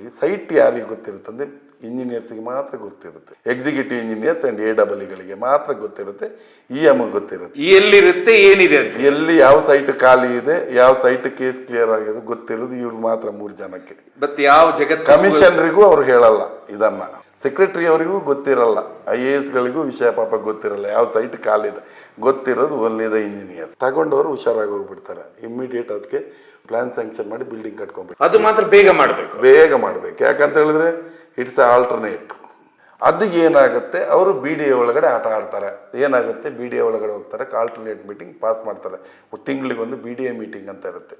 ಈ ಸೈಟ್ ಯಾರಿಗೆ ಗೊತ್ತಿರುತ್ತೆ ಅಂದರೆ ಇಂಜಿನಿಯರ್ಸಿಗೆ ಮಾತ್ರ ಗೊತ್ತಿರುತ್ತೆ. ಎಕ್ಸಿಕ್ಯೂಟಿವ್ ಇಂಜಿನಿಯರ್ಸ್ ಆ್ಯಂಡ್ AEEಗಳಿಗೆ ಮಾತ್ರ ಗೊತ್ತಿರುತ್ತೆ. EM ಗೊತ್ತಿರುತ್ತೆ. ಎಲ್ಲಿರುತ್ತೆ ಏನಿದೆ ಅಂತ, ಎಲ್ಲಿ ಯಾವ ಸೈಟ್ ಖಾಲಿ ಇದೆ, ಯಾವ ಸೈಟ್ ಕೇಸ್ ಕ್ಲಿಯರ್ ಆಗಿದೆ ಗೊತ್ತಿರೋದು ಇವ್ರು ಮಾತ್ರ 3 ಜನಕ್ಕೆ. ಬಟ್ ಯಾವ ಜಗತ್ತು ಕಮಿಷನರಿಗೂ ಅವ್ರು ಹೇಳಲ್ಲ ಇದನ್ನ. ಸೆಕ್ರೆಟರಿ ಅವರಿಗೂ ಗೊತ್ತಿರಲ್ಲ. IASಗಳಿಗೂ ವಿಷಯ ಪಾಪ ಗೊತ್ತಿರಲ್ಲ ಯಾವ ಸೈಟ್ ಖಾಲಿ ಇದೆ. ಗೊತ್ತಿರೋದು ಓನ್ಲಿ ದ ಇಂಜಿನಿಯರ್. ತಗೊಂಡವರು ಹುಷಾರಾಗಿ ಹೋಗ್ಬಿಡ್ತಾರೆ. ಇಮ್ಮಿಡಿಯೇಟ್ ಅದಕ್ಕೆ ಪ್ಲಾನ್ ಸ್ಯಾಂಕ್ಷನ್ ಮಾಡಿ ಬಿಲ್ಡಿಂಗ್ ಕಟ್ಕೊಂಡ್ಬಿಟ್ಟು ಅದು ಮಾತ್ರ ಬೇಗ ಮಾಡಬೇಕು. ಯಾಕಂತ ಹೇಳಿದ್ರೆ ಇಟ್ಸ್ ಆಲ್ಟರ್ನೇಟ್. ಅದು ಏನಾಗುತ್ತೆ, ಅವರು BDA ಒಳಗಡೆ ಆಟ ಆಡ್ತಾರೆ. ಏನಾಗುತ್ತೆ, BDA ಒಳಗಡೆ ಹೋಗ್ತಾರೆ, ಆಲ್ಟರ್ನೇಟ್ ಮೀಟಿಂಗ್ ಪಾಸ್ ಮಾಡ್ತಾರೆ. ತಿಂಗಳಿಗೊಂದು BDA ಮೀಟಿಂಗ್ ಅಂತ ಇರುತ್ತೆ.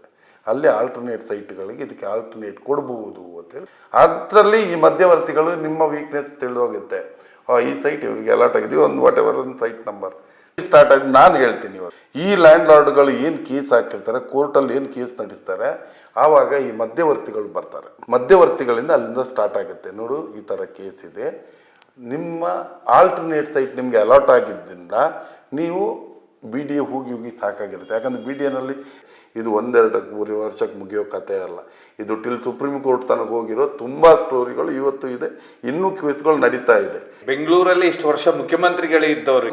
ಅಲ್ಲಿ ಆಲ್ಟರ್ನೇಟ್ ಸೈಟ್ಗಳಿಗೆ ಇದಕ್ಕೆ ಆಲ್ಟರ್ನೇಟ್ ಕೊಡ್ಬೋದು ಅಂತೇಳಿ. ಅದರಲ್ಲಿ ಈ ಮಧ್ಯವರ್ತಿಗಳು ನಿಮ್ಮ ವೀಕ್ನೆಸ್ ತಿಳಿದೋಗುತ್ತೆ. ಈ ಸೈಟ್ ಇವ್ರಿಗೆ ಅಲಾಟ್ ಆಗಿದೆ, ಒಂದು ವಾಟ್ ಎವರ್ ಒಂದು ಸೈಟ್ ನಂಬರ್ ಸ್ಟಾರ್ಟ್ ಆಗಿದೆ. ನಾನು ಹೇಳ್ತೀನಿ, ಇವಾಗ ಈ ಲ್ಯಾಂಡ್ ಲಾರ್ಡ್ಗಳು ಏನು ಕೇಸ್ ಹಾಕಿರ್ತಾರೆ, ಕೋರ್ಟಲ್ಲಿ ಏನು ಕೇಸ್ ನಡೆಸ್ತಾರೆ, ಆವಾಗ ಈ ಮಧ್ಯವರ್ತಿಗಳು ಬರ್ತಾರೆ. ಮಧ್ಯವರ್ತಿಗಳಿಂದ ಅಲ್ಲಿಂದ ಸ್ಟಾರ್ಟ್ ಆಗುತ್ತೆ. ನೋಡು, ಈ ಥರ ಕೇಸ್ ಇದೆ, ನಿಮ್ಮ ಆಲ್ಟರ್ನೇಟ್ ಸೈಟ್ ನಿಮಗೆ ಅಲಾಟ್ ಆಗಿದ್ದರಿಂದ ನೀವು BDA ಹೋಗಿ ಸಾಕಾಗಿರುತ್ತೆ. ಯಾಕಂದರೆ BDAನಲ್ಲಿ ಇದು 1-2 ವರ್ಷಕ್ಕೆ ಮುಗಿಯೋ ಕಥೆ ಅಲ್ಲ. ಇದು ಟಿಲ್ ಸುಪ್ರೀಂ ಕೋರ್ಟ್ ತನಕ ಹೋಗಿರೋ ತುಂಬ ಸ್ಟೋರಿಗಳು ಇವತ್ತು ಇದೆ. ಇನ್ನೂ ಕೇಸ್ಗಳು ನಡೀತಾ ಇದೆ. ಬೆಂಗಳೂರಲ್ಲಿ ಇಷ್ಟು ವರ್ಷ ಮುಖ್ಯಮಂತ್ರಿಗಳೇ ಇದ್ದವರು,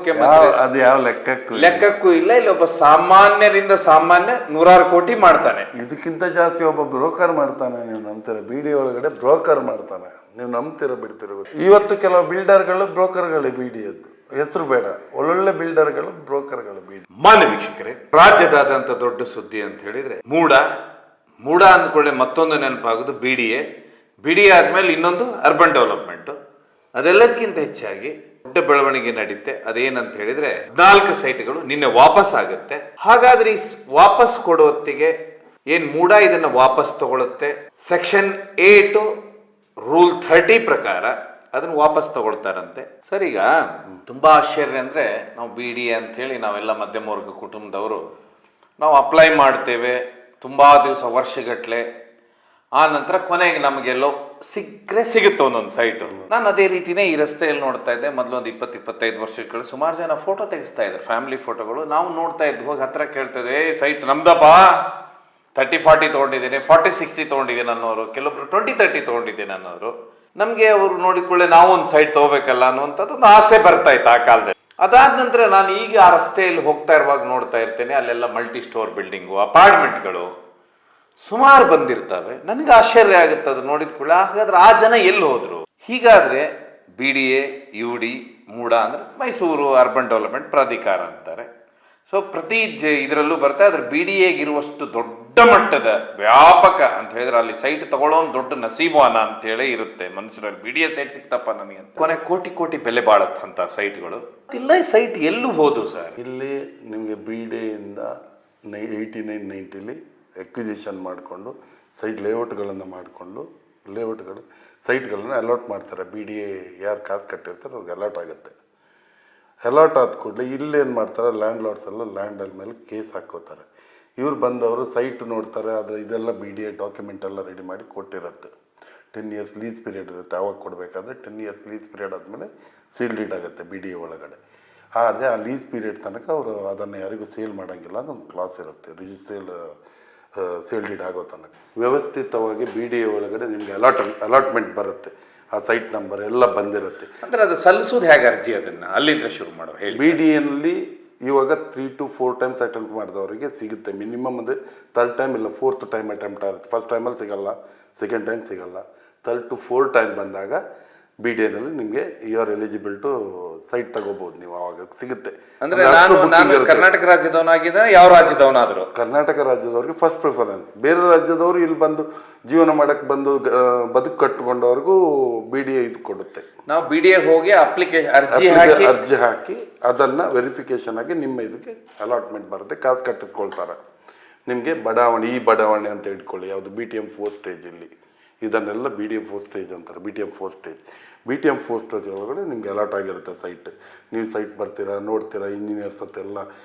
ಅದು ಯಾವ ಲೆಕ್ಕಕ್ಕೂ ಇಲ್ಲ. ಇಲ್ಲಿ ಒಬ್ಬ ಸಾಮಾನ್ಯರಿಂದ ಸಾಮಾನ್ಯ 100 ಕೋಟಿ ಮಾಡ್ತಾನೆ. ಇದಕ್ಕಿಂತ ಜಾಸ್ತಿ ಒಬ್ಬ ಬ್ರೋಕರ್ ಮಾಡ್ತಾನೆ. ನೀವು ನಂಬ್ತೀರ? BDA ಒಳಗಡೆ ಬ್ರೋಕರ್ ಮಾಡ್ತಾನೆ. ನೀವು ನಂಬ್ತೀರ ಬಿಡ್ತಿರ? ಇವತ್ತು ಕೆಲವು ಬಿಲ್ಡರ್ಗಳು ಬ್ರೋಕರ್ಗಳು BDAದ್ದು ಹೆಸರು ಬೇಡ, ಒಳ್ಳೊಳ್ಳೆ ಬಿಲ್ಡರ್ಗಳು ಬ್ರೋಕರ್ಗಳು BDA. ಮಾನ್ಯ ವೀಕ್ಷಕರೇ, ರಾಜ್ಯದಾದಂತ ದೊಡ್ಡ ಸುದ್ದಿ ಅಂತ ಹೇಳಿದ್ರೆ ಮೂಡ ಅಂದ್ಕೊಳ್ಳೆ ಮತ್ತೊಂದು ನೆನಪಾಗೋದು BDA ಆದ್ಮೇಲೆ ಇನ್ನೊಂದು ಅರ್ಬನ್ ಡೆವಲಪ್ಮೆಂಟ್. ಅದೆಲ್ಲದಕ್ಕಿಂತ ಹೆಚ್ಚಾಗಿ ದೊಡ್ಡ ಬೆಳವಣಿಗೆ ನಡೀತೆ. ಅದೇನಂತ ಹೇಳಿದ್ರೆ 4 ಸೈಟ್ಗಳು ನಿನ್ನೆ ವಾಪಸ್ ಆಗುತ್ತೆ. ಹಾಗಾದ್ರೆ ಈ ವಾಪಸ್ ಕೊಡುವತ್ತಿಗೆ ಏನ್ ಮೂಡ ಇದನ್ನ ವಾಪಸ್ ತಗೊಳುತ್ತೆ, ಸೆಕ್ಷನ್ 8 ರೂಲ್ 30 ಪ್ರಕಾರ ಅದನ್ನ ವಾಪಸ್ ತಗೊಳ್ತಾರಂತೆ. ಸರ್, ಈಗ ತುಂಬಾ ಆಶ್ಚರ್ಯ ಅಂದ್ರೆ, ನಾವು BDA ಅಂತ ಹೇಳಿ ನಾವೆಲ್ಲ ಮಧ್ಯಮ ವರ್ಗ ಕುಟುಂಬದವರು ನಾವು ಅಪ್ಲೈ ಮಾಡ್ತೇವೆ ತುಂಬಾ ದಿವಸ, ವರ್ಷಗಟ್ಲೆ. ಆ ನಂತರ ಕೊನೆಗೆ ನಮಗೆಲ್ಲೋ ಸಿಗುತ್ತೆ ಒಂದೊಂದು ಸೈಟು. ನಾನು ಅದೇ ರೀತಿನೇ ಈ ರಸ್ತೆಯಲ್ಲಿ ನೋಡ್ತಾ ಇದ್ದೆ. ಮೊದಲು ಒಂದು 20-25 ವರ್ಷಗಳು ಸುಮಾರು ಜನ ಫೋಟೋ ತೆಗಿಸ್ತಾ ಇದ್ರು, ಫ್ಯಾಮಿಲಿ ಫೋಟೋಗಳು. ನಾವು ನೋಡ್ತಾ ಇದ್ವಿ, ಹೋಗಿ ಹತ್ರ ಕೇಳ್ತಾ ಇದ್ದೆ, ಸೈಟ್ ನಮ್ದಪ್ಪ, 30-40 ತೊಗೊಂಡಿದ್ದೇನೆ, 40-60 ತೊಗೊಂಡಿದ್ದೇನೆ ಅನ್ನೋರು, ಕೆಲವೊಬ್ರು 20-30 ತೊಗೊಂಡಿದ್ದೇನೆ ಅನ್ನೋರು. ನಮಗೆ ಅವರು ನೋಡಿಕೊಳ್ಳೆ ನಾವು ಒಂದು ಸೈಟ್ ತಗೋಬೇಕಲ್ಲ ಅನ್ನುವಂಥದ್ದು ಒಂದು ಆಸೆ ಬರ್ತಾ ಇತ್ತು ಆ ಕಾಲದಲ್ಲಿ. ಅದಾದ ನಂತರ ನಾನು ಈಗ ಆ ರಸ್ತೆಯಲ್ಲಿ ಹೋಗ್ತಾ ಇರುವಾಗ ನೋಡ್ತಾ ಇರ್ತೇನೆ, ಅಲ್ಲೆಲ್ಲ ಮಲ್ಟಿ ಸ್ಟೋರ್ ಬಿಲ್ಡಿಂಗು, ಅಪಾರ್ಟ್ಮೆಂಟ್ಗಳು ಸುಮಾರು ಬಂದಿರ್ತವೆ. ನನಗೆ ಆಶ್ಚರ್ಯ ಆಗುತ್ತೆ ಅದು ನೋಡಿದ ಕೂಡ. ಹಾಗಾದ್ರೆ ಆ ಜನ ಎಲ್ಲಿ ಹೋದ್ರು? ಹೀಗಾದ್ರೆ BDA, UD, ಮೂಡ ಅಂದ್ರೆ ಮೈಸೂರು ಅರ್ಬನ್ ಡೆವಲಪ್ಮೆಂಟ್ ಪ್ರಾಧಿಕಾರ ಅಂತಾರೆ. ಸೊ ಪ್ರತಿ ಇದರಲ್ಲೂ ಬರ್ತಾ ಅದ್ರ BDAಗಿರುವಷ್ಟು ದೊಡ್ಡ ಮಟ್ಟದ ವ್ಯಾಪಕ ಅಂತ ಹೇಳಿದ್ರೆ ಅಲ್ಲಿ ಸೈಟ್ ತಗೊಳ್ಳೋನ್ ದೊಡ್ಡ ನಸೀಬಾನ ಅಂತ ಹೇಳಿ ಇರುತ್ತೆ ಮನುಷ್ಯರಲ್ಲಿ. BDA ಸೈಟ್ ಸಿಕ್ತಪ್ಪ ನನಗೆ ಅಂತ ಕೊನೆ ಕೋಟಿ ಬೆಲೆ ಬಾಳತ್ತಂತ ಸೈಟ್ಗಳು ಇಲ್ಲ. ಈ ಸೈಟ್ ಎಲ್ಲೂ ಹೋದು ಸರ್? ಇಲ್ಲಿ ನಿಮಗೆ BDAಯಿಂದ 89-90 ಎಕ್ವಿಸಿಷನ್ ಮಾಡಿಕೊಂಡು ಸೈಟ್ ಲೇಔಟ್ಗಳನ್ನು ಮಾಡಿಕೊಂಡು ಸೈಟ್ಗಳನ್ನು ಅಲಾಟ್ ಮಾಡ್ತಾರೆ. BDA ಯಾರು ಕಾಸು ಕಟ್ಟಿರ್ತಾರೆ ಅವ್ರಿಗೆ ಅಲಾಟ್ ಆಗುತ್ತೆ. ಅಲಾಟ್ ಆದ ಕೂಡಲೇ ಇಲ್ಲೇನು ಮಾಡ್ತಾರೆ, ಲ್ಯಾಂಡ್ ಲಾರ್ಡ್ಸ್ ಎಲ್ಲ ಲ್ಯಾಂಡಲ್ಲಿ ಮೇಲೆ ಕೇಸ್ ಹಾಕೋತಾರೆ. ಇವ್ರು ಬಂದವರು ಸೈಟ್ ನೋಡ್ತಾರೆ. ಆದರೆ ಇದೆಲ್ಲ BDA ಡಾಕ್ಯುಮೆಂಟ್ ಎಲ್ಲ ರೆಡಿ ಮಾಡಿ ಕೊಟ್ಟಿರುತ್ತೆ. 10 years ಲೀಸ್ ಪೀರಿಯಡ್ ಇರುತ್ತೆ. ಆವಾಗ ಕೊಡಬೇಕಾದ್ರೆ 10 years ಲೀಸ್ ಪೀರಿಯಡ್ ಆದಮೇಲೆ ಸೇಲ್ ಡೀಡ್ ಆಗುತ್ತೆ BDA ಒಳಗಡೆ. ಆದರೆ ಆ ಲೀಸ್ ಪೀರಿಯಡ್ ತನಕ ಅವರು ಅದನ್ನು ಯಾರಿಗೂ ಸೇಲ್ ಮಾಡೋಂಗಿಲ್ಲ ಅನ್ನೊಂದು ಕ್ಲಾಸ್ ಇರುತ್ತೆ. ಸೇಲ್ ಡೀಡ್ ಆಗೋ ತನಕ ವ್ಯವಸ್ಥಿತವಾಗಿ BDA ಒಳಗಡೆ ನಿಮಗೆ ಅಲಾಟ್ಮೆಂಟ್ ಬರುತ್ತೆ. ಆ ಸೈಟ್ ನಂಬರ್ ಎಲ್ಲ ಬಂದಿರುತ್ತೆ. ಅಂದರೆ ಅದು ಸಲ್ಲಿಸೋದು ಹೇಗೆ ಅರ್ಜಿ? ಅದನ್ನು ಅಲ್ಲಿಂದ ಶುರು ಮಾಡೋ ಹೇಳಿ. BDAನಲ್ಲಿ ಇವಾಗ 3 to 4 times ಅಟೆಂಪ್ಟ್ ಮಾಡಿದವರಿಗೆ ಸಿಗುತ್ತೆ. ಮಿನಿಮಮ್ ಅಂದರೆ 3rd time ಇಲ್ಲ 4th time ಅಟೆಂಪ್ಟ್ ಆಗುತ್ತೆ. ಫಸ್ಟ್ ಟೈಮಲ್ಲಿ ಸಿಗಲ್ಲ, ಸೆಕೆಂಡ್ ಟೈಮ್ ಸಿಗಲ್ಲ. 3rd to 4th time ಬಂದಾಗ BDAನಲ್ಲಿ ನಿಮಗೆ you are eligible to site ತಗೋಬಹುದು. ನೀವು ಆವಾಗ ಸಿಗುತ್ತೆ. ಅಂದರೆ ನಾನು ಕರ್ನಾಟಕ ರಾಜ್ಯದವನಾಗಿದ್ದ ಯಾವ ರಾಜ್ಯದವನಾದರೂ ಕರ್ನಾಟಕ ರಾಜ್ಯದವ್ರಿಗೆ ಫಸ್ಟ್ ಪ್ರಿಫರೆನ್ಸ್. ಬೇರೆ ರಾಜ್ಯದವರು ಇಲ್ಲಿ ಬಂದು ಜೀವನ ಮಾಡಕ್ಕೆ ಬಂದು ಬದುಕು ಕಟ್ಟಿಕೊಂಡವ್ರಿಗೂ BDA ಇದು ಕೊಡುತ್ತೆ. ನಾವು BDA ಹೋಗಿ ಅರ್ಜಿ ಹಾಕಿ ಅದನ್ನು ವೆರಿಫಿಕೇಶನ್ ಆಗಿ ನಿಮ್ಮ ಇದಕ್ಕೆ ಅಲಾಟ್ಮೆಂಟ್ ಬರುತ್ತೆ. ಕಾಸು ಕಟ್ಟಿಸ್ಕೊಳ್ತಾರೆ. ನಿಮಗೆ ಈ ಬಡಾವಣೆ ಅಂತ ಇಟ್ಕೊಳ್ಳಿ, ಯಾವುದು BTM 4 stage ಇಲ್ಲಿ ಇದನ್ನೆಲ್ಲ BDA 4 stage ಅಂತಾರೆ. BTM 4 stage ಒಳಗಡೆ ನಿಮ್ಗೆ ಅಲಾಟ್ ಆಗಿರುತ್ತೆ ಸೈಟ್. ನೀವು ಸೈಟ್ ಬರ್ತೀರಾ, ನೋಡ್ತೀರಾ, ಇಂಜಿನಿಯರ್ಸ್ ಎಲ್ಲ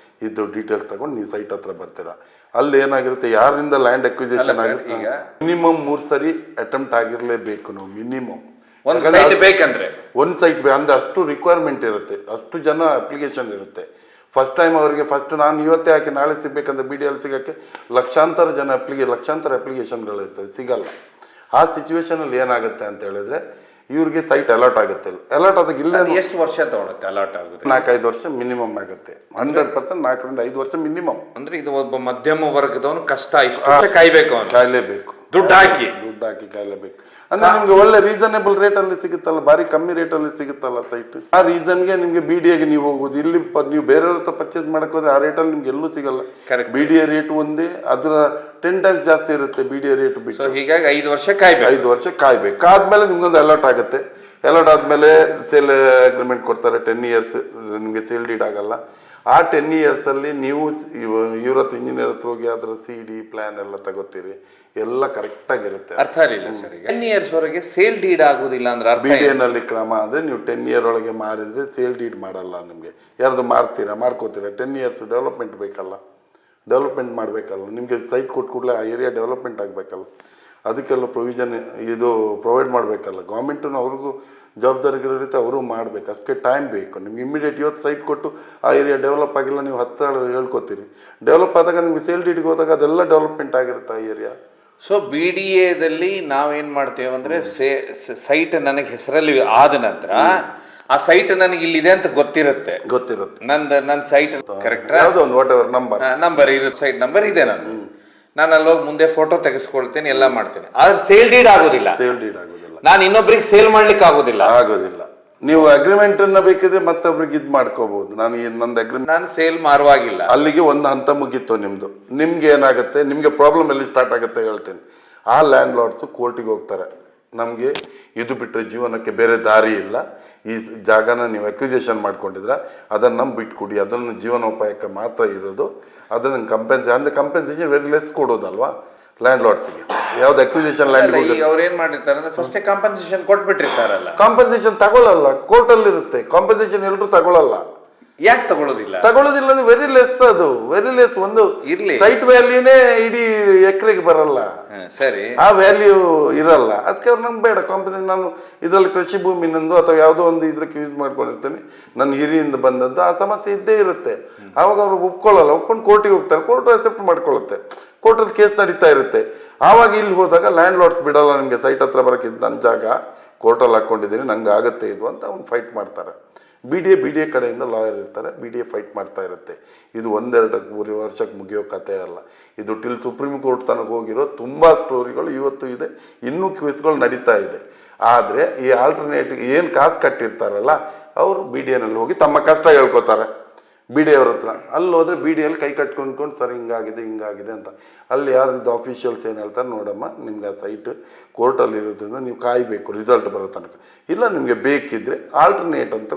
ಇದು ಡೀಟೇಲ್ಸ್ ತಗೊಂಡು ನೀವು ಸೈಟ್ ಹತ್ರ ಬರ್ತೀರಾ. ಅಲ್ಲಿ ಏನಾಗಿರುತ್ತೆ, ಯಾರಿಂದ ಲ್ಯಾಂಡ್ ಅಕ್ವಿಸಿಷನ್ ಆಗುತ್ತೆ ಮಿನಿಮಮ್ 3 ಸರಿ ಅಟೆಂಪ್ಟ್ ಆಗಿರಲೇಬೇಕು. ನಾವು ಮಿನಿಮಮ್ ಒಂದು ಸೈಟ್ ಬೇಕಂದ್ರೆ ಅಂದರೆ ಅಷ್ಟು ರಿಕ್ವೈರ್ಮೆಂಟ್ ಇರುತ್ತೆ, ಅಷ್ಟು ಜನ ಅಪ್ಲಿಕೇಶನ್ ಇರುತ್ತೆ. ಫಸ್ಟ್ ಟೈಮ್ ಅವರಿಗೆ ನಾನು ಇವತ್ತೇ ಹಾಕಿ ನಾಳೆ ಸಿಗಬೇಕಂದ್ರೆ BDA ಸಿಗೋಕ್ಕೆ ಲಕ್ಷಾಂತರ ಅಪ್ಲಿಕೇಶನ್ಗಳಿರ್ತವೆ, ಸಿಗಲ್ಲ. ಆ ಸಿಚುವೇಶನಲ್ಲಿ ಏನಾಗುತ್ತೆ ಅಂತ ಹೇಳಿದ್ರೆ ಇವ್ರಿಗೆ ಸೈಟ್ ಅಲಾಟ್ ಆಗುತ್ತೆ. ಅಲಾಟ್ ಆದಾಗ ಇಲ್ಲೇ ಎಷ್ಟು ವರ್ಷ ತಗೊಳುತ್ತೆ ಅಲಾಟ್ ಆಗುತ್ತೆ? 4-5 ವರ್ಷ ಮಿನಿಮಮ್ ಆಗುತ್ತೆ. 100% 4-5 ವರ್ಷ ಮಿನಿಮಮ್. ಅಂದ್ರೆ ಇದು ಒಬ್ಬ ಮಧ್ಯಮ ವರ್ಗದವನು ಕಷ್ಟ, ಇಷ್ಟು ಕಾಯ್ಬೇಕು, ಅವನು ಕಾಯಲೇಬೇಕು, ದುಡ್ಡು ಹಾಕಿ ಕಾಯಲೇಬೇಕು. ಅಂದ್ರೆ ನಿಮ್ಗೆ ಒಳ್ಳೆ ರೀಸನಬಲ್ ರೇಟಲ್ಲಿ ಸಿಗುತ್ತಲ್ಲ, ಭಾರಿ ಕಮ್ಮಿ ರೇಟಲ್ಲಿ ಸಿಗುತ್ತಲ್ಲ ಸೈಟ್. ಆ ರೀಸನ್ಗೆ ನಿಮ್ಗೆ BDAಗೆ ನೀವು ಹೋಗೋದು. ಇಲ್ಲಿ ನೀವು ಬೇರೆಯವ್ರ ಹತ್ರ ಪರ್ಚೇಸ್ ಮಾಡಕ್ ಹೋದ್ರೆ ಆ ರೇಟಲ್ಲಿ ನಿಮ್ಗೆ ಎಲ್ಲೂ ಸಿಗಲ್ಲ. BDA ರೇಟ್ ಒಂದೇ, ಅದರ 10 ಟೈಮ್ಸ್ ಜಾಸ್ತಿ ಇರುತ್ತೆ BDA ರೇಟ್ ಬಿಟ್ಟು. ಹೀಗಾಗಿ 5 ವರ್ಷ ಕಾಯ್ಬೇಕು. 5 ವರ್ಷ ಕಾಯ್ಬೇಕು. ಆದ್ಮೇಲೆ ನಿಮ್ಗೊಂದು ಅಲಾಟ್ ಆಗುತ್ತೆ. ಅಲಾಟ್ ಆದ್ಮೇಲೆ ಸೇಲ್ ಅಗ್ರಿಮೆಂಟ್ ಕೊಡ್ತಾರೆ. 10 ಇಯರ್ಸ್ ನಿಮಗೆ ಸೇಲ್ ಡೀಡ್ ಆಗಲ್ಲ. ಆ 10 ಇಯರ್ಸಲ್ಲಿ ನೀವು ಇವ್ರ ಹತ್ರ ಇಂಜಿನಿಯರ್ ಹತ್ರ ಹೋಗಿ ಅದರ CD ಪ್ಲಾನ್ ಎಲ್ಲ ತಗೋತೀರಿ, ಎಲ್ಲ ಕರೆಕ್ಟ್ ಆಗಿರುತ್ತೆ. ಅರ್ಥ ಆಗಲಿಲ್ಲ ಸರ್. ಈಗ 10 ಇಯರ್ಸ್ ವರೆಗೆ ಸೇಲ್ ಡೀಡ್ ಆಗೋದಿಲ್ಲ ಅಂದ್ರೆ BDA ನಲ್ಲಿ ಕ್ರಮ ಅಂದ್ರೆ ನೀವು 10 ಇಯರ್ ಒಳಗೆ ಮಾರಿದ್ರೆ ಸೇಲ್ ಡೀಡ್ ಮಾಡಲ್ಲ. ನಿಮಗೆ ಯಾರ್ದು ಮಾರ್ಕೋತೀರಾ 10 ಇಯರ್ಸ್ ಡೆವಲಪ್ಮೆಂಟ್ ಬೇಕಲ್ಲ, ಡೆವಲಪ್ಮೆಂಟ್ ಮಾಡಬೇಕಲ್ಲ. ನಿಮಗೆ ಸೈಟ್ ಕೊಟ್ಟು ಕೂಡಲೇ ಆ ಏರಿಯಾ ಡೆವಲಪ್ಮೆಂಟ್ ಆಗಬೇಕಲ್ಲ, ಅದಕ್ಕೆಲ್ಲ ಪ್ರೊವಿಷನ್ ಇದು ಪ್ರೊವೈಡ್ ಮಾಡಬೇಕಲ್ಲ. ಗೌರ್ಮೆಂಟನ್ನು ಅವ್ರಿಗೂ ಜವಾಬ್ದಾರಿಗಳಿರುತ್ತೆ, ಅವರು ಮಾಡಬೇಕು. ಅಷ್ಟೇ ಟೈಮ್ ಬೇಕು ನಿಮ್ಗೆ. ಇಮಿಡಿಯೇಟ್ ಇವತ್ತು ಸೈಟ್ ಕೊಟ್ಟು ಆ ಏರಿಯಾ ಡೆವಲಪ್ ಆಗಿಲ್ಲ, ನೀವು 10 ಹೇಳ್ಕೊತೀರಿ. ಡೆವಲಪ್ ಆದಾಗ ನಿಮ್ಗೆ ಸೇಲ್ ಡೀಡ್ಗೆ ಹೋದಾಗ ಅದೆಲ್ಲ ಡೆವಲಪ್ಮೆಂಟ್ ಆಗಿರುತ್ತೆ ಆ ಏರಿಯಾ. ಸೊ BDAದಲ್ಲಿ ನಾವೇನು ಮಾಡ್ತೇವೆ ಅಂದರೆ ಸೈಟ್ ನನಗೆ ಹೆಸರಲ್ಲಿ ಆದ ನಂತರ ಆ ಸೈಟ್ ನನಗೆ ಇಲ್ಲಿದೆ ಅಂತ ಗೊತ್ತಿರುತ್ತೆ. ನನ್ನ ಸೈಟ್ ಕರೆಕ್ಟ್ ಯಾವುದೋ ಒಂದು ವಾಟ್ ಎವರ್ ನಂಬರ್ ಇರುತ್ತೆ, ಸೈಟ್ ನಂಬರ್ ಇದೆ ನಾನು ಅಲ್ಲಿ ಹೋಗಿ ಮುಂದೆ ಫೋಟೋ ತೆಗೆಸ್ಕೊಳ್ತೇನೆ, ಎಲ್ಲ ಮಾಡ್ತೇನೆ. ಆದ್ರೆ ಸೇಲ್ ಡೀಡ್ ಆಗೋದಿಲ್ಲ. ನಾನು ಇನ್ನೊಬ್ರಿಗೆ ಸೇಲ್ ಮಾಡ್ಲಿಕ್ಕೆ ಆಗೋದಿಲ್ಲ. ನೀವು ಅಗ್ರಿಮೆಂಟ್ ಅನ್ನ ಬೇಕಿದ್ರೆ ಮತ್ತೊಬ್ರಿಗೆ ಇದು ಮಾಡ್ಕೋಬಹುದು. ನಂದು ಅಗ್ರಿಮೆಂಟ್ ನಾನು ಸೇಲ್ ಮಾರುವಾಗಿಲ್ಲ. ಅಲ್ಲಿಗೆ ಒಂದು ಹಂತ ಮುಗೀತು ನಿಮ್ದು. ನಿಮ್ಗೆ ಏನಾಗುತ್ತೆ, ನಿಮ್ಗೆ ಪ್ರಾಬ್ಲಮ್ ಎಲ್ಲಿ ಸ್ಟಾರ್ಟ್ ಆಗುತ್ತೆ ಹೇಳ್ತೇನೆ. ಆ ಲ್ಯಾಂಡ್ ಲಾರ್ಡ್ಸು ಕೋರ್ಟಿಗೆ ಹೋಗ್ತಾರೆ. ನಮಗೆ ಇದು ಬಿಟ್ಟರೆ ಜೀವನಕ್ಕೆ ಬೇರೆ ದಾರಿ ಇಲ್ಲ, ಈ ಜಾಗನ ನೀವು ಅಕ್ವಿಸೇಷನ್ ಮಾಡ್ಕೊಂಡಿದ್ರೆ ಅದನ್ನು ನಮ್ಗೆ ಬಿಟ್ಕೊಡಿ, ಅದನ್ನು ಜೀವನೋಪಾಯಕ್ಕೆ ಮಾತ್ರ ಇರೋದು, ಅದನ್ನು ಕಂಪೆನ್ಸೇಷನ್ ವೆರಿ ಲೆಸ್ ಕೊಡೋದಲ್ವಾ ಲ್ಯಾಂಡ್ ಲಾರ್ಡ್ಸ್ಗೆ. ಯಾವ್ದು ಅಕ್ವಿಸೇಷನ್ ಲ್ಯಾಂಡ್ ಅವ್ರು ಏನ್ ಮಾಡಿರ್ತಾರೆ ಅಂದ್ರೆ ಫಸ್ಟ್ ಕಾಂಪನ್ಸೇಷನ್ ಕೊಟ್ಬಿಟ್ಟಿರ್ತಾರಲ್ಲ. ಕಾಂಪನ್ಸೇಷನ್ ತಗೊಳ್ಳಲ್ಲ, ಕೋರ್ಟಲ್ಲಿ ಇರುತ್ತೆ ಕಾಂಪನ್ಸೇಷನ್. ಎಲ್ಲರೂ ತಗೊಳ್ಳಲ್ಲ. ಯಾಕೆ ತಗೊಳ್ಳೋದಿಲ್ಲ ಅಂದ್ರೆ ವೆರಿ ಲೆಸ್, ಅದು ವೆರಿ ಲೆಸ್. ಒಂದು ಸೈಟ್ ವ್ಯಾಲ್ಯೂನೇ ಇಡೀ ಎಕರೆಗೆ ಬರಲ್ಲ, ಸರಿ, ಆ ವ್ಯಾಲ್ಯೂ ಇರಲ್ಲ. ಅದಕ್ಕೆ ಅವ್ರು ನಮ್ಗೆ ಬೇಡ ಕಾಂಪನ್ಸೇಷನ್. ನಾನು ಇದರಲ್ಲಿ ಕೃಷಿ ಭೂಮಿನಂದು ಅಥವಾ ಯಾವುದೋ ಒಂದು ಇದಕ್ಕೆ ಯೂಸ್ ಮಾಡ್ಕೊಂಡಿರ್ತೇನೆ, ನನ್ನ ಹಿರಿಯಿಂದ ಬಂದದ್ದು, ಆ ಸಮಸ್ಯೆ ಇದ್ದೇ ಇರುತ್ತೆ. ಆವಾಗ ಅವ್ರು ಒಪ್ಕೊಳ್ಳಲ್ಲ. ಒಪ್ಕೊಂಡು ಕೋರ್ಟಿಗೆ ಹೋಗ್ತಾರೆ, ಕೋರ್ಟ್ ಅಕ್ಸೆಪ್ಟ್ ಮಾಡ್ಕೊಳ್ಳುತ್ತೆ, ಕೋರ್ಟಲ್ಲಿ ಕೇಸ್ ನಡೀತಾ ಇರುತ್ತೆ. ಆವಾಗ ಇಲ್ಲಿ ಹೋದಾಗ ಲ್ಯಾಂಡ್ ಲಾರ್ಡ್ಸ್ ಬಿಡಲ್ಲ ನಿಮಗೆ ಸೈಟ್ ಹತ್ರ ಬರೋಕ್ಕೆ. ನನ್ನ ಜಾಗ ಕೋರ್ಟಲ್ಲಿ ಹಾಕ್ಕೊಂಡಿದ್ದೀನಿ, ನಂಗೆ ಆಗುತ್ತೆ ಇದು ಅಂತ ಅವ್ನು ಫೈಟ್ ಮಾಡ್ತಾರೆ. BDA ಕಡೆಯಿಂದ ಲಾಯರ್ ಇರ್ತಾರೆ, BDA ಫೈಟ್ ಮಾಡ್ತಾ ಇರುತ್ತೆ. ಇದು 1-2 ವರ್ಷಕ್ಕೆ ಮುಗಿಯೋ ಕಥೆ ಅಲ್ಲ. ಇದು ಟಿಲ್ ಸುಪ್ರೀಂ ಕೋರ್ಟ್ ತನಕ ಹೋಗಿರೋ ತುಂಬ ಸ್ಟೋರಿಗಳು ಇವತ್ತು ಇದೆ, ಇನ್ನೂ ಕೇಸ್ಗಳು ನಡೀತಾ ಇದೆ. ಆದರೆ ಈ ಆಲ್ಟರ್ನೇಟಿವ್ ಏನು ಕಾಸು ಕಟ್ಟಿರ್ತಾರಲ್ಲ, ಅವರು BDAನಲ್ಲಿ ಹೋಗಿ ತಮ್ಮ ಕಷ್ಟ ಹೇಳ್ಕೊತಾರೆ BDA ಅವ್ರ ಹತ್ರ. ಅಲ್ಲಿ ಹೋದರೆ BDAಲ್ಲಿ ಕೈ ಕಟ್ಕೊಂಡ್ಕೊಂಡು ಸರ್ ಹಿಂಗಾಗಿದೆ ಅಂತ. ಅಲ್ಲಿ ಯಾರಿದ್ದು ಆಫೀಷಿಯಲ್ಸ್ ಏನು ಹೇಳ್ತಾರೆ, ನೋಡಮ್ಮ ನಿಮ್ಗೆ ಆ ಸೈಟ್ ಕೋರ್ಟಲ್ಲಿ ಇರೋದ್ರಿಂದ ನೀವು ಕಾಯಬೇಕು ರಿಸಲ್ಟ್ ಬರೋ ತನಕ. ಇಲ್ಲ ನಿಮಗೆ ಬೇಕಿದ್ರೆ ಆಲ್ಟರ್ನೇಟ್ ಅಂತ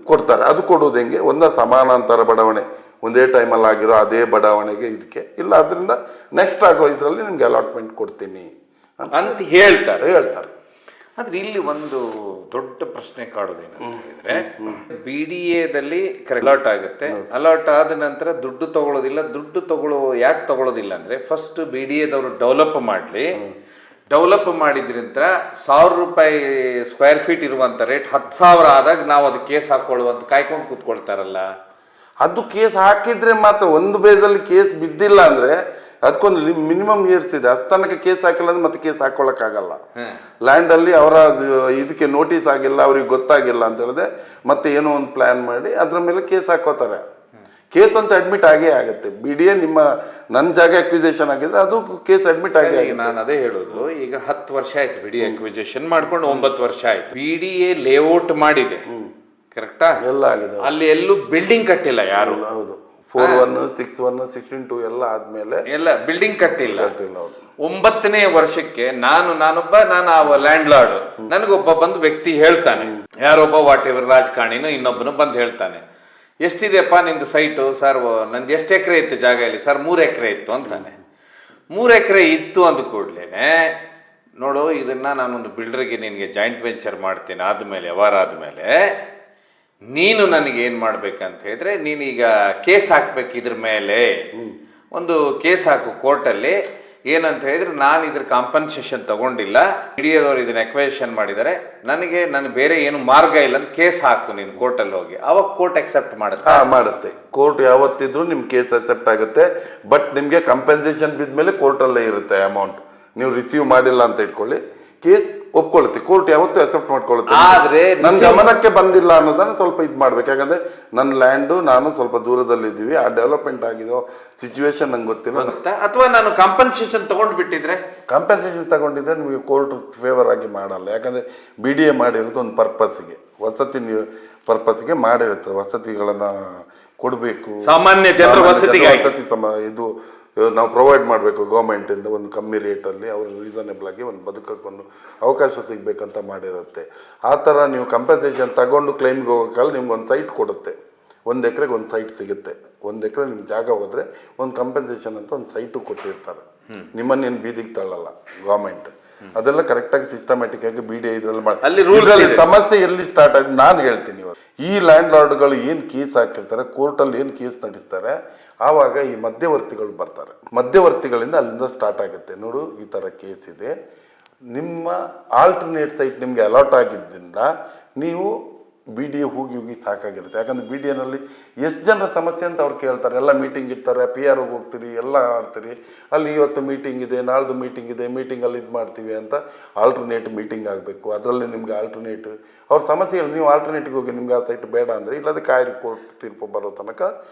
ಕೊಡ್ತಾರೆ. ಅದು ಕೊಡೋದು ಹೆಂಗೆ, ಸಮಾನಾಂತರ ಬಡಾವಣೆ ಒಂದೇ ಟೈಮಲ್ಲಿ ಆಗಿರೋ ಅದೇ ಬಡಾವಣೆಗೆ ಇದಕ್ಕೆ ಇಲ್ಲ, ಅದರಿಂದ ನೆಕ್ಸ್ಟ್ ಆಗೋ ಇದರಲ್ಲಿ ನಿಮ್ಗೆ ಅಲಾಟ್ಮೆಂಟ್ ಕೊಡ್ತೀನಿ ಅಂತ ಹೇಳ್ತಾರೆ. ಆದ್ರೆ ಇಲ್ಲಿ ಒಂದು ದೊಡ್ಡ ಪ್ರಶ್ನೆ ಕಾಡೋದೇನಂತ ಹೇಳಿದ್ರೆ, BDAದಲ್ಲಿ ಅಲಾಟ್ ಆಗುತ್ತೆ, ಅಲಾಟ್ ಆದ ನಂತರ ದುಡ್ಡು ತಗೊಳ್ಳೋದಿಲ್ಲ. ಯಾಕೆ ತಗೊಳ್ಳೋದಿಲ್ಲ ಅಂದ್ರೆ, ಫಸ್ಟ್ BDAದವರು ಡೆವಲಪ್ ಮಾಡಿದ್ರಿಂದ 1000 ರೂಪಾಯಿ ಸ್ಕ್ವೇರ್ ಫೀಟ್ ಇರುವಂತ ರೇಟ್ 10,000 ಆದಾಗ ನಾವು ಅದು ಕೇಸ್ ಹಾಕೊಳ್ಳುವಂತ ಕಾಯ್ಕೊಂಡು ಕೂತ್ಕೊಳ್ತಾರಲ್ಲ. ಅದು ಕೇಸ್ ಹಾಕಿದ್ರೆ ಮಾತ್ರ. ಒಂದು ಬೇಸಲ್ಲಿ ಕೇಸ್ ಬಿದ್ದಿಲ್ಲ ಅಂದ್ರೆ ಅದಕ್ಕೊಂದು ಮಿನಿಮಮ್ ಇಯರ್ಸ್ ಇದೆ. ತನಕ ಕೇಸ್ ಹಾಕಿಲ್ಲ ಅಂದ್ರೆ ಮತ್ತೆ ಕೇಸ್ ಹಾಕೊಳ್ಳೋಕ್ಕಾಗಲ್ಲ. ಲ್ಯಾಂಡಲ್ಲಿ ಅವರ ಇದಕ್ಕೆ ನೋಟಿಸ್ ಆಗಿಲ್ಲ, ಅವ್ರಿಗೆ ಗೊತ್ತಾಗಿಲ್ಲ ಅಂತ ಹೇಳಿದ್ರೆ ಮತ್ತೆ ಏನೋ ಒಂದು ಪ್ಲ್ಯಾನ್ ಮಾಡಿ ಅದ್ರ ಮೇಲೆ ಕೇಸ್ ಹಾಕೋತಾರೆ. ಕೇಸ್ ಅಂತ ಅಡ್ಮಿಟ್ ಆಗೇ ಆಗುತ್ತೆ. BDA ನನ್ನ ಜಾಗ ಅಕ್ವಿಸೇಷನ್ ಆಗಿದ್ರೆ ಅದು ಕೇಸ್ ಅಡ್ಮಿಟ್ ಆಗೇ ಆಗುತ್ತೆ. ನಾನು ಅದೇ ಹೇಳೋದು, ಈಗ 10 ವರ್ಷ ಆಯ್ತು BDA ಅಕ್ವಿಸೇಷನ್ ಮಾಡ್ಕೊಂಡು, 9 ವರ್ಷ ಆಯ್ತು. BDA ಲೇಔಟ್ ಮಾಡಿದೆ, ಕರೆಕ್ಟಾ, ಎಲ್ಲ ಆಗಿದೆ. ಅಲ್ಲಿ ಎಲ್ಲೂ ಬಿಲ್ಡಿಂಗ್ ಕಟ್ಟಿಲ್ಲ ಯಾರು. ಹೌದು, 4-1, 6-1, 16-2 ಎಲ್ಲ ಆದ್ಮೇಲೆ ಎಲ್ಲ ಬಿಲ್ಡಿಂಗ್ ಕಟ್ಟಿಲ್ಲ. 9ನೇ ವರ್ಷಕ್ಕೆ ನಾನು ಆ ಲ್ಯಾಂಡ್ ಲಾರ್ಡ್, ನನಗೊಬ್ಬ ಬಂದು ವ್ಯಕ್ತಿ ಹೇಳ್ತಾನೆ, ಯಾರೊಬ್ಬ ವಾಟ್ ಎವರ್ ರಾಜಕಾರಣಿನೋ ಇನ್ನೊಬ್ಬನು ಬಂದು ಹೇಳ್ತಾನೆ, ಎಷ್ಟಿದೆಯಪ್ಪ ನಿಂದು ಸೈಟು? ಸರ್ ನಂದು ಎಷ್ಟು ಎಕರೆ ಇತ್ತು ಜಾಗ ಇಲ್ಲಿ? ಸರ್ 3 ಎಕರೆ ಇತ್ತು ಅಂತಾನೆ. 3 ಎಕರೆ ಇತ್ತು ಅಂದ ಕೂಡ್ಲೇನೆ, ನೋಡು ಇದನ್ನ ನಾನೊಂದು ಬಿಲ್ಡರ್ಗೆ ನಿನಗೆ ಜಾಯಿಂಟ್ ವೆಂಚರ್ ಮಾಡ್ತೀನಿ, ಆದ್ಮೇಲೆ ವ್ಯವಹಾರ ಆದ್ಮೇಲೆ ನೀನು ನನಗೆ ಏನು ಮಾಡ್ಬೇಕಂತ ಹೇಳಿದ್ರೆ, ನೀನೀಗ ಕೇಸ್ ಹಾಕ್ಬೇಕು, ಇದ್ರ ಮೇಲೆ ಒಂದು ಕೇಸ್ ಹಾಕು ಕೋರ್ಟಲ್ಲಿ. ಏನಂತ ಹೇಳಿದ್ರೆ, ನಾನು ಇದ್ರ ಕಾಂಪನ್ಸೇಷನ್ ತಗೊಂಡಿಲ್ಲ, BDAದವ್ರು ಇದನ್ನ ಅಕ್ವಿಸಿಷನ್ ಮಾಡಿದ್ದಾರೆ, ನಾನು ಬೇರೆ ಏನು ಮಾರ್ಗ ಇಲ್ಲ ಅಂತ ಕೇಸ್ ಹಾಕು ನೀನು ಕೋರ್ಟಲ್ಲಿ ಹೋಗಿ. ಅವಾಗ ಕೋರ್ಟ್ ಅಕ್ಸೆಪ್ಟ್ ಮಾಡುತ್ತೆ. ಕೋರ್ಟ್ ಯಾವತ್ತಿದ್ರು ನಿಮ್ ಕೇಸ್ ಅಕ್ಸೆಪ್ಟ್ ಆಗುತ್ತೆ. ಬಟ್ ನಿಮ್ಗೆ ಕಂಪೆನ್ಸೇಷನ್ ಬಿದ್ಮೇಲೆ ಕೋರ್ಟಲ್ಲೇ ಇರುತ್ತೆ ಅಮೌಂಟ್. ನೀವು ರಿಸೀವ್ ಮಾಡಿಲ್ಲ ಅಂತ ಇಟ್ಕೊಳ್ಳಿ, ಕೇಸ್ ಒಪ್ಕೊಳ್ಳುತ್ತೆ, ಕೋರ್ಟ್ ಯಾವತ್ತೂ ಅಕ್ಸೆಪ್ಟ್ ಮಾಡ್ಕೊಳ್ಳುತ್ತೆ. ಆದ್ರೆ ನನ್ನ ಗಮನಕ್ಕೆ ಬಂದಿಲ್ಲ ಅನ್ನೋದನ್ನ ಸ್ವಲ್ಪ ಇದು ಮಾಡ್ಬೇಕು. ಯಾಕಂದ್ರೆ ನನ್ನ ಲ್ಯಾಂಡು ನಾನು ಸ್ವಲ್ಪ ದೂರದಲ್ಲಿದ್ದೀವಿ, ಆ ಡೆವಲಪ್ಮೆಂಟ್ ಆಗಿರೋ ಸಿಚುವೇಶನ್ ನಂಗೆ ಗೊತ್ತಿಲ್ಲ. ಅಥವಾ ನಾನು ಕಾಂಪನ್ಸೇಷನ್ ತಗೊಂಡು ಬಿಟ್ಟಿದ್ರೆ, ಕಾಂಪನ್ಸೇಷನ್ ತಗೊಂಡಿದ್ರೆ ನಿಮಗೆ ಕೋರ್ಟ್ ಫೇವರ್ ಆಗಿ ಮಾಡಲ್ಲ. ಯಾಕಂದರೆ BDA ಮಾಡಿರೋದು ಒಂದು ಪರ್ಪಸ್ಸಿಗೆ, ವಸತಿ ಪರ್ಪಸ್ಗೆ ಮಾಡಿರುತ್ತೆ. ವಸತಿಗಳನ್ನು ಕೊಡಬೇಕು, ಸಾಮಾನ್ಯ ಜನರ ವಸತಿಗೆ ವಸತಿ ಇದು ನಾವು ಪ್ರೊವೈಡ್ ಮಾಡಬೇಕು ಗೌರ್ಮೆಂಟಿಂದ ಒಂದು ಕಮ್ಮಿ ರೇಟಲ್ಲಿ, ಅವರು ರೀಸನೇಬಲ್ ಆಗಿ ಒಂದು ಬದುಕೋಕ್ಕೊಂದು ಅವಕಾಶ ಸಿಗಬೇಕಂತ ಮಾಡಿರುತ್ತೆ. ಆ ಥರ ನೀವು ಕಂಪನ್ಸೇಷನ್ ತಗೊಂಡು ಕ್ಲೈಮ್ಗೆ ಹೋಗೋಕ್ಕಲ್ಲ, ನಿಮ್ಗೆ ಒಂದು ಸೈಟ್ ಕೊಡುತ್ತೆ, 1 ಎಕರೆಗೆ ಒಂದು ಸೈಟ್ ಸಿಗುತ್ತೆ. 1 ಎಕರೆ ನಿಮ್ಮ ಜಾಗ ಹೋದರೆ ಒಂದು ಕಂಪನ್ಸೇಷನ್ ಅಂತ ಒಂದು ಸೈಟು ಕೊಟ್ಟಿರ್ತಾರೆ. ನಿಮ್ಮನ್ನೇನು ಬೀದಿಗೆ ತಳ್ಳಲ್ಲ ಗೌರ್ಮೆಂಟ್. ಅದೆಲ್ಲ ಕರೆಕ್ಟಾಗಿ ಸಿಸ್ಟಮ್ಯಾಟಿಕ್ ಆಗಿ BDA ಇದರಲ್ಲಿ ಸಮಸ್ಯೆ ಎಲ್ಲಿ ಸ್ಟಾರ್ಟ್ ಆಗಿದೆ ನಾನು ಹೇಳ್ತೀನಿ. ಇವಾಗ ಈ ಲ್ಯಾಂಡ್ ಲಾರ್ಡ್ಗಳು ಏನು ಕೇಸ್ ಹಾಕಿರ್ತಾರೆ, ಕೋರ್ಟಲ್ಲಿ ಏನು ಕೇಸ್ ನಡೆಸ್ತಾರೆ, ಆವಾಗ ಈ ಮಧ್ಯವರ್ತಿಗಳು ಬರ್ತಾರೆ. ಮಧ್ಯವರ್ತಿಗಳಿಂದ ಅಲ್ಲಿಂದ ಸ್ಟಾರ್ಟ್ ಆಗುತ್ತೆ. ನೋಡು, ಈ ಥರ ಕೇಸ್ ಇದೆ, ನಿಮ್ಮ ಆಲ್ಟರ್ನೇಟ್ ಸೈಟ್ ನಿಮಗೆ ಅಲಾಟ್ ಆಗಿದ್ದರಿಂದ ನೀವು BDA ಹೋಗಿ ಸಾಕಾಗಿರುತ್ತೆ. ಯಾಕಂದರೆ BDAನಲ್ಲಿ ಎಷ್ಟು ಜನರ ಸಮಸ್ಯೆ ಅಂತ ಅವ್ರು ಕೇಳ್ತಾರೆ. ಎಲ್ಲ ಮೀಟಿಂಗ್ ಇಡ್ತಾರೆ, PROಗೆ ಹೋಗ್ತೀರಿ, ಎಲ್ಲ ಆಡ್ತೀರಿ, ಅಲ್ಲಿ ಇವತ್ತು ಮೀಟಿಂಗ್ ಇದೆ, ನಾಳ್ದು ಮೀಟಿಂಗ್ ಇದೆ, ಮೀಟಿಂಗಲ್ಲಿ ಇದು ಮಾಡ್ತೀವಿ ಅಂತ ಆಲ್ಟರ್ನೇಟ್ ಮೀಟಿಂಗ್ ಆಗಬೇಕು. ಅದರಲ್ಲಿ ನಿಮ್ಗೆ ಆಲ್ಟರ್ನೇಟ್ ಅವ್ರ ಸಮಸ್ಯೆಗಳು, ನೀವು ಆಲ್ಟರ್ನೇಟಿಗೆ ಹೋಗಿ ನಿಮ್ಗೆ ಆ ಸೈಟ್ ಬೇಡ ಅಂದರೆ ಇಲ್ಲದೆ ಕಾಯಿರಿ ಕೋರ್ಟ್ ತೀರ್ಪು ಬರೋ ತನಕ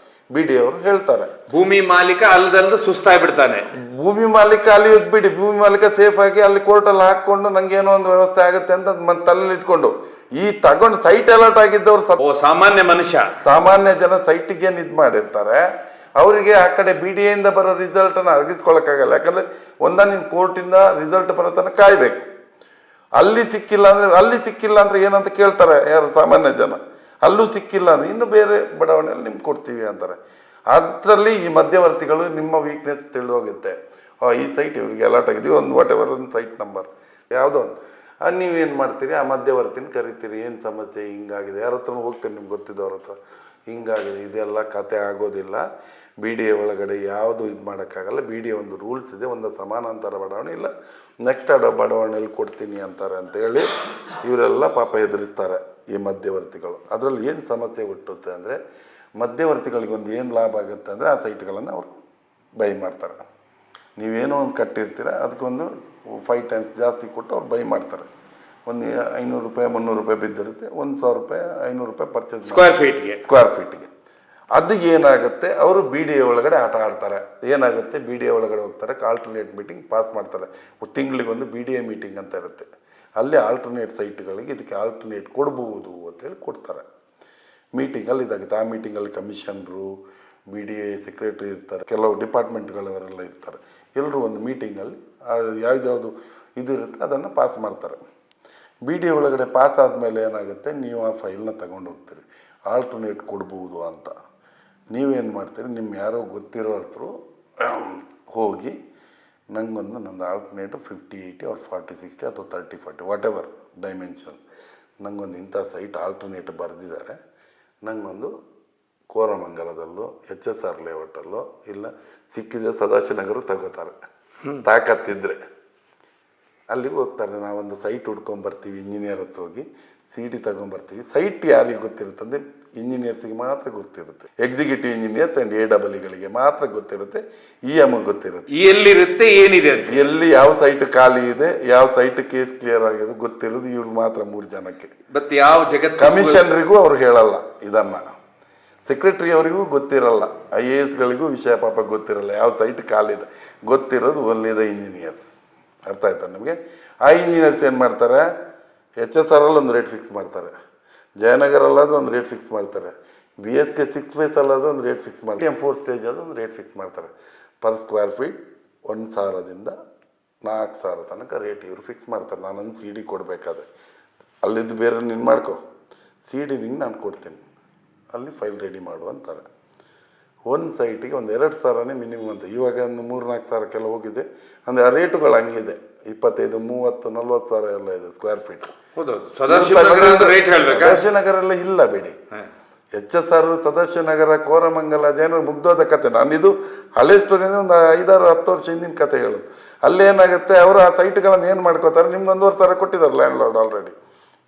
BDA ಅವರು ಹೇಳ್ತಾರೆ. ಭೂಮಿ ಮಾಲೀಕ ಅಲ್ಲದಲ್ಲದೆ ಸುಸ್ತಾಗ್ಬಿಡ್ತಾನೆ. ಭೂಮಿ ಮಾಲೀಕ ಅಲ್ಲಿ ಬಿಡಿ, ಭೂಮಿ ಮಾಲೀಕ ಸೇಫ್ ಆಗಿ ಅಲ್ಲಿ ಕೋರ್ಟಲ್ಲಿ ಹಾಕ್ಕೊಂಡು ನಂಗೇನೋ ಒಂದು ವ್ಯವಸ್ಥೆ ಆಗುತ್ತೆ ಅಂತ ತಲೆಯಲ್ಲಿ ಇಟ್ಕೊಂಡು, ಈ ತಗೊಂಡು ಸೈಟ್ ಅಲರ್ಟ್ ಆಗಿದ್ದವ್ರು ಸಾಮಾನ್ಯ ಮನುಷ್ಯ, ಸಾಮಾನ್ಯ ಜನ ಸೈಟಿಗೆ ಏನು ಇದು ಮಾಡಿರ್ತಾರೆ, ಅವರಿಗೆ ಆ ಕಡೆ BDA ಇಂದ ಬರೋ ರಿಸಲ್ಟನ್ನು ಅರಗಿಸ್ಕೊಳಕ್ಕಾಗಲ್ಲ. ಯಾಕಂದರೆ ನೀನು ಕೋರ್ಟಿಂದ ರಿಸಲ್ಟ್ ಬರೋ ತನಕ ಕಾಯಬೇಕು. ಅಲ್ಲಿ ಸಿಕ್ಕಿಲ್ಲ ಅಂದರೆ ಏನಂತ ಕೇಳ್ತಾರೆ ಯಾರು ಸಾಮಾನ್ಯ ಜನ. ಅಲ್ಲೂ ಸಿಕ್ಕಿಲ್ಲ ಅಂದರೆ ಇನ್ನು ಬೇರೆ ಬಡಾವಣೆಯಲ್ಲಿ ನಿಮ್ಗೆ ಕೊಡ್ತೀವಿ ಅಂತಾರೆ. ಅದರಲ್ಲಿ ಈ ಮಧ್ಯವರ್ತಿಗಳು ನಿಮ್ಮ ವೀಕ್ನೆಸ್ ತಿಳಿದೋಗುತ್ತೆ. ಈ ಸೈಟ್ ಇವ್ರಿಗೆ ಅಲಾಟ್ ಆಗಿದ್ದೀವಿ, ಒಂದು ಒಂದು ಸೈಟ್ ನಂಬರ್ ಯಾವುದೋ ಒಂದು, ನೀವೇನು ಮಾಡ್ತೀರಿ, ಆ ಮಧ್ಯವರ್ತಿನ ಕರಿತೀರಿ, ಏನು ಸಮಸ್ಯೆ ಹಿಂಗಾಗಿದೆ, ಯಾರ ಹತ್ರ ಹೋಗ್ತೀರಿ, ನಿಮ್ಗೆ ಗೊತ್ತಿದ್ದವ್ರ ಹತ್ರ, ಹಿಂಗಾಗಿದೆ, ಇದೆಲ್ಲ ಕತೆ ಆಗೋದಿಲ್ಲ. BDA ಒಳಗಡೆ ಯಾವುದು ಇದು ಮಾಡೋಕ್ಕಾಗಲ್ಲ. BDA ಒಂದು ರೂಲ್ಸ್ ಇದೆ, ಒಂದು ಸಮಾನಾಂತರ ಬಡಾವಣೆ ಇಲ್ಲ ನೆಕ್ಸ್ಟ್ ಬಡಾವಣೆಯಲ್ಲಿ ಕೊಡ್ತೀನಿ ಅಂತಾರೆ ಅಂತೇಳಿ ಇವರೆಲ್ಲ ಪಾಪ ಎದುರಿಸ್ತಾರೆ ಈ ಮಧ್ಯವರ್ತಿಗಳು. ಅದರಲ್ಲಿ ಏನು ಸಮಸ್ಯೆ ಹುಟ್ಟುತ್ತೆ ಅಂದರೆ, ಮಧ್ಯವರ್ತಿಗಳಿಗೆ ಒಂದು ಏನು ಲಾಭ ಆಗುತ್ತೆ ಅಂದರೆ, ಆ ಸೈಟ್ಗಳನ್ನು ಅವರು ಬೈ ಮಾಡ್ತಾರೆ. ನೀವೇನೋ ಒಂದು ಕಟ್ಟಿರ್ತೀರ, ಅದಕ್ಕೊಂದು 5 ಟೈಮ್ಸ್ ಜಾಸ್ತಿ ಕೊಟ್ಟು ಅವ್ರು ಬೈ ಮಾಡ್ತಾರೆ. ಒಂದು 500 ರೂಪಾಯಿ 300 ರೂಪಾಯಿ ಬಿದ್ದಿರುತ್ತೆ, 1000 ರೂಪಾಯಿ 500 ರೂಪಾಯಿ ಪರ್ಚೇಸ್ ಸ್ಕ್ವೇರ್ ಫೀಟಿಗೆ. ಅದು ಏನಾಗುತ್ತೆ, ಅವರು BDA ಒಳಗಡೆ ಆಟ ಆಡ್ತಾರೆ. ಏನಾಗುತ್ತೆ, BDA ಒಳಗಡೆ ಹೋಗ್ತಾರೆ, ಆಲ್ಟರ್ನೇಟ್ ಮೀಟಿಂಗ್ ಪಾಸ್ ಮಾಡ್ತಾರೆ. ತಿಂಗಳಿಗೊಂದು BDA ಮೀಟಿಂಗ್ ಅಂತ ಇರುತ್ತೆ. ಅಲ್ಲಿ ಆಲ್ಟರ್ನೇಟ್ ಸೈಟ್ಗಳಿಗೆ ಇದಕ್ಕೆ ಆಲ್ಟರ್ನೇಟ್ ಕೊಡ್ಬೋದು ಅಂತೇಳಿ ಕೊಡ್ತಾರೆ. ಮೀಟಿಂಗಲ್ಲಿ ಇದಾಗುತ್ತೆ. ಆ ಮೀಟಿಂಗಲ್ಲಿ ಕಮಿಷನರು, BDA ಸೆಕ್ರೆಟ್ರಿ ಇರ್ತಾರೆ, ಕೆಲವು ಡಿಪಾರ್ಟ್ಮೆಂಟ್ಗಳವರೆಲ್ಲ ಇರ್ತಾರೆ. ಎಲ್ಲರೂ ಒಂದು ಮೀಟಿಂಗಲ್ಲಿ ಯಾವ್ದು ಇದಿರುತ್ತೆ ಅದನ್ನು ಪಾಸ್ ಮಾಡ್ತಾರೆ. BDA ಒಳಗಡೆ ಪಾಸ್ ಆದಮೇಲೆ ಏನಾಗುತ್ತೆ, ನೀವು ಆ ಫೈಲ್ನ ತಗೊಂಡು ಹೋಗ್ತೀರಿ, ಆಲ್ಟರ್ನೇಟ್ ಕೊಡ್ಬೋದು ಅಂತ. ನೀವೇನು ಮಾಡ್ತೀರಿ, ನಿಮ್ಮ ಯಾರೋ ಗೊತ್ತಿರೋ ಹತ್ರ ಹೋಗಿ, ನಂದು ಆಲ್ಟರ್ನೇಟ್ 50-80 or 40-60 ಅಥವಾ 30-40 ವಾಟ್ ಎವರ್ ಡೈಮೆನ್ಷನ್ಸ್, ನಂಗೊಂದು ಇಂಥ ಸೈಟ್ ಆಲ್ಟರ್ನೇಟ್ ಬರೆದಿದ್ದಾರೆ, ನಂಗೊಂದು ಕೋರಮಂಗಲದಲ್ಲೋ HSR ಲೇಔಟಲ್ಲೋ ಇಲ್ಲ ಸಿಕ್ಕಿದೆ ಸದಾಶಿವನಗರ ತಗೋತಾರೆ. ತಾಕತ್ತಿದ್ರೆ ಅಲ್ಲಿಗೆ ಹೋಗ್ತಾರೆ. ನಾವೊಂದು ಸೈಟ್ ಹುಡ್ಕೊಂಬರ್ತೀವಿ, ಇಂಜಿನಿಯರ್ ಹತ್ರ ಹೋಗಿ CD ತಗೊಂಬರ್ತೀವಿ. ಸೈಟ್ ಯಾರಿಗೆ ಗೊತ್ತಿರುತ್ತೆ ಅಂದರೆ ಇಂಜಿನಿಯರ್ಸಿಗೆ ಮಾತ್ರ ಗೊತ್ತಿರುತ್ತೆ, ಎಕ್ಸಿಕ್ಯೂಟಿವ್ ಇಂಜಿನಿಯರ್ಸ್ ಆ್ಯಂಡ್ AEEಗಳಿಗೆ ಮಾತ್ರ ಗೊತ್ತಿರುತ್ತೆ, EMಗೆ ಗೊತ್ತಿರುತ್ತೆ ಎಲ್ಲಿರುತ್ತೆ ಏನಿದೆ ಅಂತ. ಎಲ್ಲಿ ಯಾವ ಸೈಟ್ ಖಾಲಿ ಇದೆ, ಯಾವ ಸೈಟ್ ಕೇಸ್ ಕ್ಲಿಯರ್ ಆಗಿದೆ ಗೊತ್ತಿರೋದು ಇವ್ರು ಮಾತ್ರ 3 ಜನಕ್ಕೆ. ಬಟ್ ಯಾವ ಜಗತ್ ಕಮಿಷನರಿಗೂ ಅವ್ರು ಹೇಳಲ್ಲ ಇದನ್ನು, ಸೆಕ್ರೆಟ್ರಿ ಅವರಿಗೂ ಗೊತ್ತಿರಲ್ಲ, IASಗಳಿಗೂ ವಿಷಯ ಪಾಪ ಗೊತ್ತಿರಲ್ಲ, ಯಾವ ಸೈಟ್ ಖಾಲಿ ಇದೆ ಗೊತ್ತಿರೋದು ಓನ್ಲಿ ದ ಇಂಜಿನಿಯರ್ಸ್. ಅರ್ಥ ಆಯ್ತಾ ನಿಮಗೆ? ಆ ಇಂಜಿನಿಯರ್ಸ್ ಏನು ಮಾಡ್ತಾರೆ, HSR ಒಂದು ರೇಟ್ ಫಿಕ್ಸ್ ಮಾಡ್ತಾರೆ, ಜಯನಗರಲ್ಲಾದರೂ ಒಂದು ರೇಟ್ ಫಿಕ್ಸ್ ಮಾಡ್ತಾರೆ, BSK 6 ಫೇಸ್ ಅಲ್ಲಾದರೂ ಒಂದು ರೇಟ್ ಫಿಕ್ಸ್ ಮಾಡ್ತಾರೆ, M4 ಸ್ಟೇಜ್ ಅದು ಒಂದು ರೇಟ್ ಫಿಕ್ಸ್ ಮಾಡ್ತಾರೆ. ಪರ್ ಸ್ಕ್ವೇರ್ ಫೀಟ್ 1000ದಿಂದ 4000 ತನಕ ರೇಟ್ ಇವರು ಫಿಕ್ಸ್ ಮಾಡ್ತಾರೆ. ನಾನೊಂದು CD ಕೊಡಬೇಕಾದ್ರೆ, ಅಲ್ಲಿದ್ದು ಬೇರೆ ನೀನು ಮಾಡ್ಕೊ, CD ನಿಂಗೆ ನಾನು ಕೊಡ್ತೀನಿ, ಅಲ್ಲಿ ಫೈಲ್ ರೆಡಿ ಮಾಡು ಅಂತಾರೆ. ಒಂದು ಸೈಟಿಗೆ ಒಂದು 2000ನೇ ಮಿನಿಮಮ್ ಅಂತ. ಇವಾಗ ಒಂದು 3-4 ಸಾವಿರಕ್ಕೆಲ್ಲ ಹೋಗಿದೆ. ಅಂದರೆ ಆ ರೇಟುಗಳು ಹಂಗಿದೆ, 25, 30, 40 ಸಾವಿರ ಎಲ್ಲ ಇದೆ ಸ್ಕ್ವೇರ್ ಫೀಟ್. ಸದಾಶಿವನಗರ ಎಲ್ಲ ಇಲ್ಲ ಬಿಡಿ. HSR, ಸದಾಶಿವನಗರ, ಕೋರಮಂಗಲ ಅದೇನೋ ಮುಗ್ದೋದ ಕತೆ. ನಾನಿದು ಹಳೆ ಸ್ಟೋರಿಯಿಂದ ಒಂದು 5-10 ವರ್ಷ ಹಿಂದಿನ ಕತೆ ಹೇಳೋದು. ಅಲ್ಲೇನಾಗುತ್ತೆ, ಅವರು ಆ ಸೈಟ್ಗಳನ್ನು ಏನು ಮಾಡ್ಕೋತಾರೆ, ನಿಮ್ಗೆ 1,500 ಕೊಟ್ಟಿದ್ದಾರೆ ಲ್ಯಾಂಡ್ ಲಾರ್ಡ್ ಆಲ್ರೆಡಿ.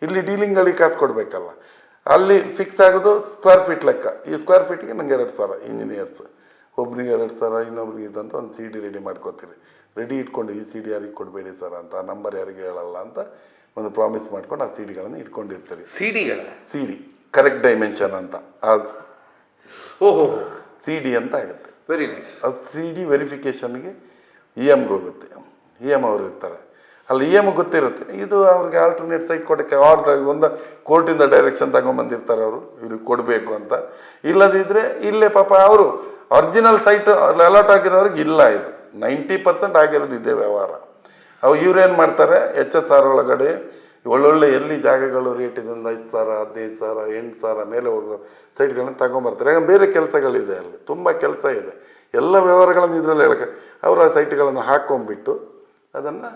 ಇಲ್ಲಿ ಡೀಲಿಂಗ್ಗಳಿಗೆ ಕಾಸು ಕೊಡಬೇಕಲ್ಲ, ಅಲ್ಲಿ ಫಿಕ್ಸ್ ಆಗೋದು ಸ್ಕ್ವೇರ್ ಫೀಟ್ ಲೆಕ್ಕ. ಈ ಸ್ಕ್ವೇರ್ ಫೀಟಿಗೆ ನಂಗೆ 2000 ಇಂಜಿನಿಯರ್ಸ್, ಒಬ್ರಿಗೆ 2000, ಇನ್ನೊಬ್ರಿಗೆ ಇದಂತ ಒಂದು CD ರೆಡಿ ಮಾಡ್ಕೋತೀರಿ. ರೆಡಿ ಇಟ್ಕೊಂಡು ಈ ಸಿ ಡಿ ಯಾರಿಗೆ ಕೊಡಬೇಡಿ ಸರ್ ಅಂತ, ಆ ನಂಬರ್ ಯಾರಿಗೆ ಹೇಳಲ್ಲ ಅಂತ ಒಂದು ಪ್ರಾಮಿಸ್ ಮಾಡ್ಕೊಂಡು ಆ ಸಿ ಡಿಗಳನ್ನು ಇಟ್ಕೊಂಡಿರ್ತೀರಿ. ಸಿಡಿಗಳ ಸಿ ಡಿ ಕರೆಕ್ಟ್ ಡೈಮೆನ್ಷನ್ ಅಂತ ಆ ಓಹೋ ಸಿ ಡಿ ಅಂತ ಆಗುತ್ತೆ. Very nice. ಆ ಸಿ ಡಿ ವೆರಿಫಿಕೇಷನ್ಗೆ ಇ ಎಮ್ಗೆ ಹೋಗುತ್ತೆ. ಇ ಎಮ್ ಅವ್ರು ಇರ್ತಾರೆ ಅಲ್ಲಿ, ಇ ಎಮ್ ಗೊತ್ತಿರುತ್ತೆ. ಇದು ಅವ್ರಿಗೆ ಆಲ್ಟರ್ನೇಟ್ ಸೈಟ್ ಕೊಡೋಕ್ಕೆ ಒಂದು ಕೋರ್ಟಿಂದ ಡೈರೆಕ್ಷನ್ ತಗೊಂಬಂದಿರ್ತಾರೆ ಅವರು, ಇವ್ರಿಗೆ ಕೊಡಬೇಕು ಅಂತ. ಇಲ್ಲದಿದ್ದರೆ ಇಲ್ಲೇ ಪಾಪ ಅವರು ಒರಿಜಿನಲ್ ಸೈಟ್ ಅಲಾಟ್ ಆಗಿರೋರಿಗೆ ಇಲ್ಲ. ಇದು 90% ಆಗಿರೋದು ಇದೇ ವ್ಯವಹಾರ. ಅವು ಇವ್ರೇನು ಮಾಡ್ತಾರೆ, ಎಚ್ ಎಸ್ ಆರ್ ಒಳಗಡೆ ಒಳ್ಳೊಳ್ಳೆ ಎಲ್ಲಿ ಜಾಗಗಳು ರೇಟ್ ಇದೆ, 5,000 15,000 8,000 ಮೇಲೆ ಹೋಗೋ ಸೈಟ್ಗಳನ್ನ ತಗೊಂಬರ್ತಾರೆ. ಯಾಕಂದ್ರೆ ಬೇರೆ ಕೆಲಸಗಳಿದೆ, ಅಲ್ಲಿ ತುಂಬ ಕೆಲಸ ಇದೆ. ಎಲ್ಲ ವ್ಯವಹಾರಗಳನ್ನು ಇದರಲ್ಲಿ ಹೇಳಕ್ಕೆ ಅವರು ಆ ಸೈಟ್ಗಳನ್ನು ಹಾಕ್ಕೊಂಬಿಟ್ಟು ಅದನ್ನು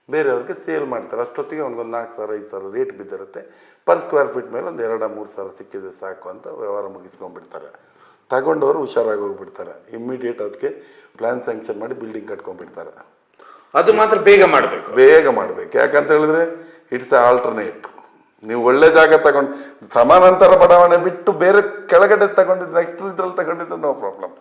ಬೇರೆಯವ್ರಿಗೆ ಸೇಲ್ ಮಾಡ್ತಾರೆ. ಅಷ್ಟೊತ್ತಿಗೆ ಅವ್ನಿಗೊಂದು 4,000 5,000 ರೇಟ್ ಬಿದ್ದಿರುತ್ತೆ. ಪರ್ ಸ್ಕ್ವೇರ್ ಫೀಟ್ ಮೇಲೆ ಒಂದು 2-3,000 ಸಿಕ್ಕಿದೆ ಸಾಕು ಅಂತ ವ್ಯವಹಾರ ಮುಗಿಸ್ಕೊಂಡ್ಬಿಡ್ತಾರೆ. ತಗೊಂಡವರು ಹುಷಾರಾಗಿ ಹೋಗ್ಬಿಡ್ತಾರೆ. ಇಮ್ಮಿಡಿಯೇಟ್ ಅದಕ್ಕೆ ಪ್ಲ್ಯಾನ್ ಸ್ಯಾಂಕ್ಷನ್ ಮಾಡಿ ಬಿಲ್ಡಿಂಗ್ ಕಟ್ಕೊಂಡ್ಬಿಡ್ತಾರೆ. ಅದು ಮಾತ್ರ ಬೇಗ ಮಾಡಬೇಕು, ಬೇಗ ಮಾಡಬೇಕು. ಯಾಕಂತ ಹೇಳಿದ್ರೆ ಇಟ್ಸ್ ಆಲ್ಟರ್ನೇಟ್. ನೀವು ಒಳ್ಳೆ ಜಾಗ ತಗೊಂಡು ಸಮಾನಾಂತರ ಬಡಾವಣೆ ಬಿಟ್ಟು ಬೇರೆ ಕೆಳಗಡೆ ತಗೊಂಡಿದ್ದು ನೆಕ್ಸ್ಟ್ ಇದ್ರಲ್ಲಿ ತಗೊಂಡಿದ್ದು ನೋ ಪ್ರಾಬ್ಲಮ್.